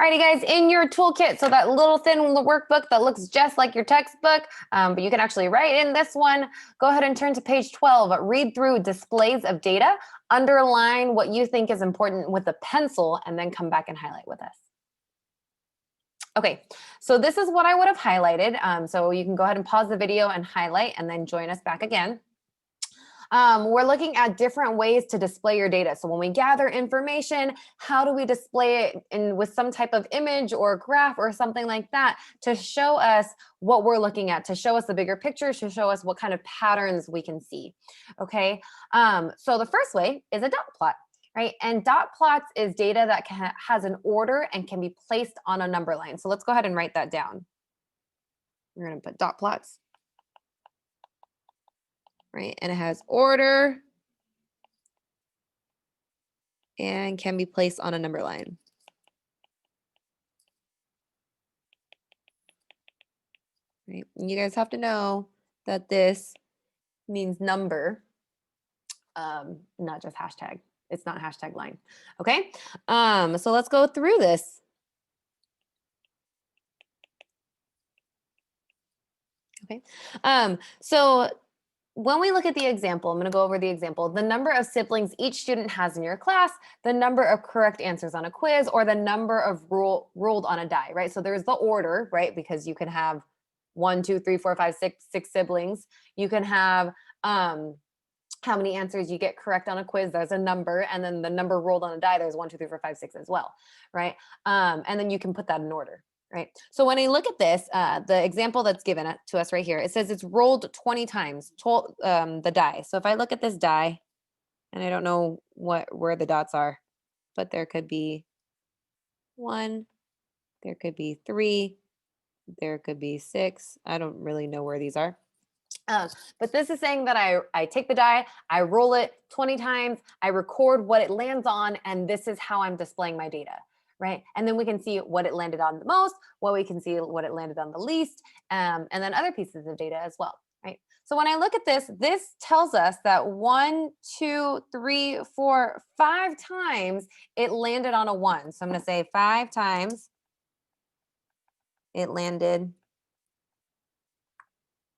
Alrighty, guys, in your toolkit, so that little thin workbook that looks just like your textbook, but you can actually write in this one, go ahead and turn to page 12, read through displays of data, underline what you think is important with a pencil, and then come back and highlight with us. Okay, so this is what I would have highlighted. So you can go ahead and pause the video and highlight and then join us back again. We're looking at different ways to display your data. So when we gather information, how do we display it with some type of image or graph or something like that to show us what we're looking at, to show us the bigger picture, to show us what kind of patterns we can see, okay? So the first way is a dot plot. Right? And dot plots is data that has an order and can be placed on a number line. So let's go ahead and write that down. We're going to put dot plots. Right? And it has order and can be placed on a number line. Right? And you guys have to know that this means number, not just hashtag. It's not hashtag line. Okay. So let's go through this. Okay. So when we look at the example, I'm going to go over the example, the number of siblings each student has in your class, the number of correct answers on a quiz, or the number of rolled on a die, right? So there's the order, right? Because you can have 1, 2, 3, 4, 5, 6 siblings. You can have how many answers you get correct on a quiz, there's a number, and then the number rolled on a die, there's 1, 2, 3, 4, 5, 6 as well, right? And then you can put that in order, right? So when I look at this, the example that's given to us right here, it says it's rolled 20 times, the die. So if I look at this die, and I don't know where the dots are, but there could be 1, there could be 3, there could be 6. I don't really know where these are. But this is saying that I take the die, I roll it 20 times, I record what it lands on, and this is how I'm displaying my data, right? And then we can see what it landed on the most, we can see what it landed on the least, and then other pieces of data as well, right? So when I look at this, this tells us that 1, 2, 3, 4, 5 times it landed on a 1. So I'm going to say 5 times it landed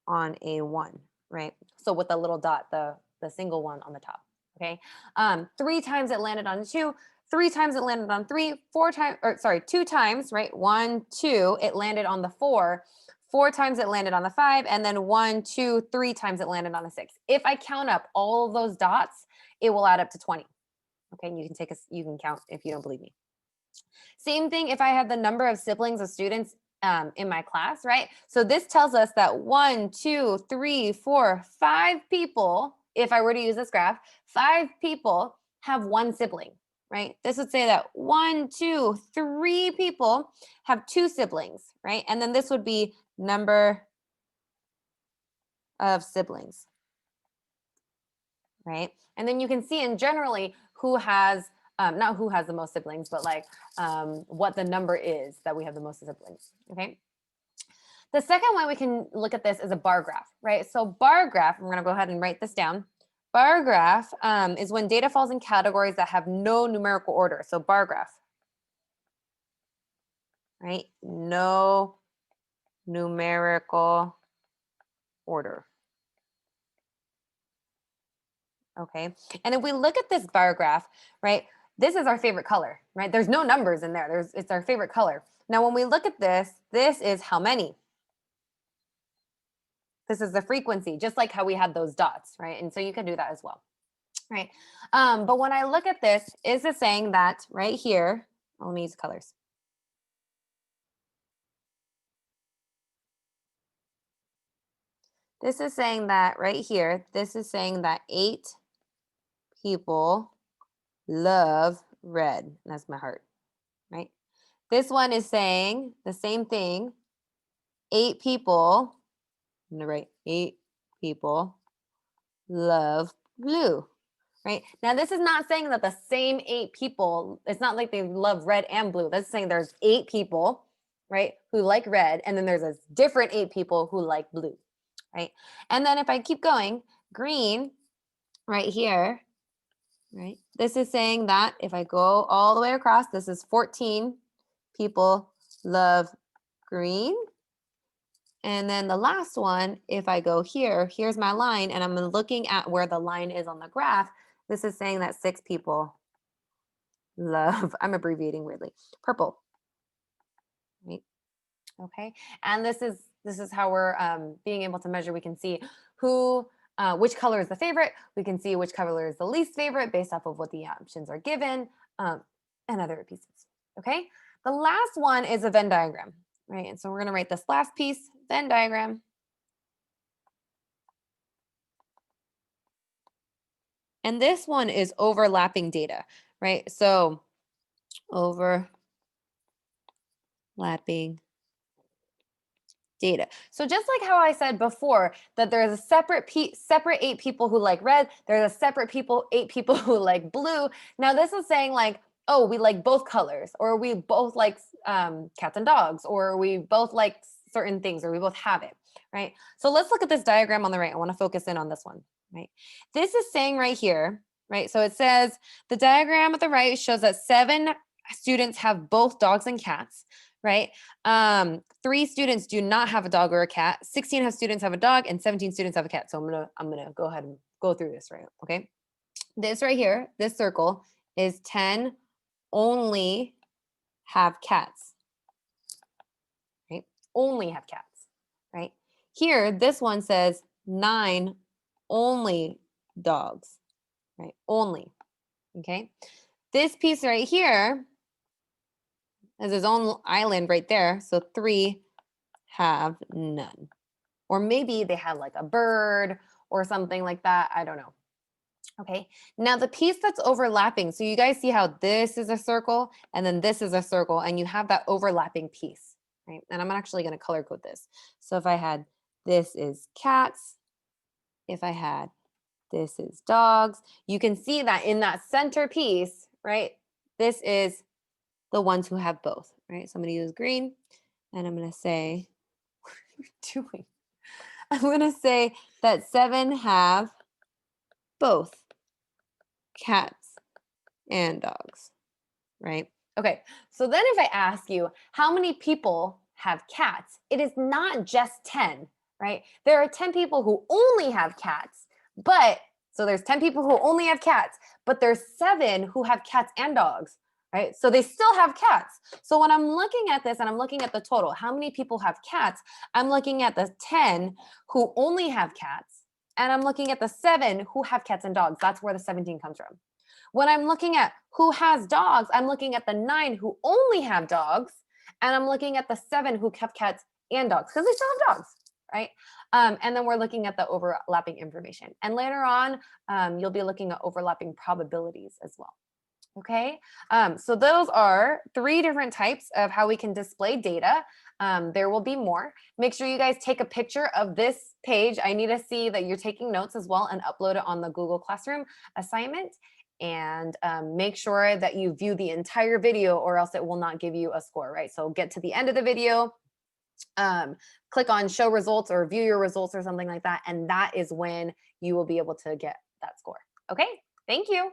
on a 1, right? So with the little dot, the single one on the top, okay? 3 times it landed on 2, 3 times it landed on 3, 4 times, or sorry, 2 times, right? 1, 2, it landed on the 4, 4 times it landed on the 5, and then 1, 2, 3 times it landed on the 6. If I count up all of those dots, it will add up to 20. Okay, and you can count if you don't believe me. Same thing if I had the number of siblings of students in my class, right? So this tells us that 1, 2, 3, 4, 5 people, if I were to use this graph, 5 people have 1 sibling, right? This would say that 1, 2, 3 people have 2 siblings, right? And then this would be number of siblings, right? And then you can see in generally who has not who has the most siblings, but like what the number is that we have the most siblings, okay? The second way we can look at this is a bar graph, right? So bar graph, I'm gonna go ahead and write this down. Bar graph is when data falls in categories that have no numerical order. So bar graph, right? No numerical order. Okay, and if we look at this bar graph, right, this is our favorite color, right? There's no numbers in there. It's our favorite color. Now, when we look at this, this is how many. This is the frequency, just like how we had those dots, right? And so you can do that as well, right? But when I look at this, is it saying that right here, let me use colors. This is saying that right here, this is saying that 8 people love red. That's my heart, right? This one is saying the same thing. 8 people, I'm gonna write 8 people love blue, right? Now, this is not saying that the same 8 people, it's not like they love red and blue. That's saying there's 8 people, right, who like red, and then there's a different 8 people who like blue, right? And then if I keep going, green right here, right? This is saying that if I go all the way across, this is 14 people love green. And then the last one, if I go here, here's my line, and I'm looking at where the line is on the graph. This is saying that 6 people love, I'm abbreviating weirdly, purple. Right? Okay, and this is how we're being able to measure. We can see who, which color is the favorite. We can see which color is the least favorite based off of what the options are given, and other pieces. Okay, the last one is a Venn diagram, right? And so we're going to write this last piece, Venn diagram. And this one is overlapping data, right? So overlapping data. So just like how I said before, that there's a separate 8 people who like red, there's a separate 8 people who like blue. Now this is saying like, oh, we like both colors, or we both like cats and dogs, or we both like certain things, or we both have it, right? So let's look at this diagram on the right. I want to focus in on this one, right? This is saying right here, right? So it says the diagram at the right shows that 7 students have both dogs and cats, right? 3 students do not have a dog or a cat. 16 students have a dog, and 17 students have a cat. So I'm gonna go ahead and go through this, right? Okay. This right here, this circle is 10 only have cats, right? Only have cats, right? Here, this one says 9 only dogs, right? Only, okay? This piece right here has its own island right there. So 3 have none. Or maybe they have like a bird or something like that. I don't know. Okay, now the piece that's overlapping, so you guys see how this is a circle and then this is a circle, and you have that overlapping piece, right? And I'm actually going to color code this. So if I had this is cats, if I had this is dogs, you can see that in that center piece, right? This is the ones who have both, right? So I'm going to use green, and I'm going to say, what are you doing? I'm going to say that 7 have both cats and dogs, right? Okay, so then if I ask you how many people have cats, it is not just 10, right? There are 10 people who only have cats, but so there's 10 people who only have cats, but there's 7 who have cats and dogs, right? So they still have cats. So when I'm looking at this and I'm looking at the total, how many people have cats? I'm looking at the 10 who only have cats, and I'm looking at the 7 who have cats and dogs. That's where the 17 comes from. When I'm looking at who has dogs, I'm looking at the 9 who only have dogs, and I'm looking at the 7 who have cats and dogs, because they still have dogs, right? And then we're looking at the overlapping information. And later on, you'll be looking at overlapping probabilities as well. Okay, so those are 3 different types of how we can display data. There will be more. Make sure you guys take a picture of this page. I need to see that you're taking notes as well, and upload it on the Google Classroom assignment. And make sure that you view the entire video, or else it will not give you a score, right? So get to the end of the video, click on show results or view your results or something like that. And that is when you will be able to get that score. Okay, thank you.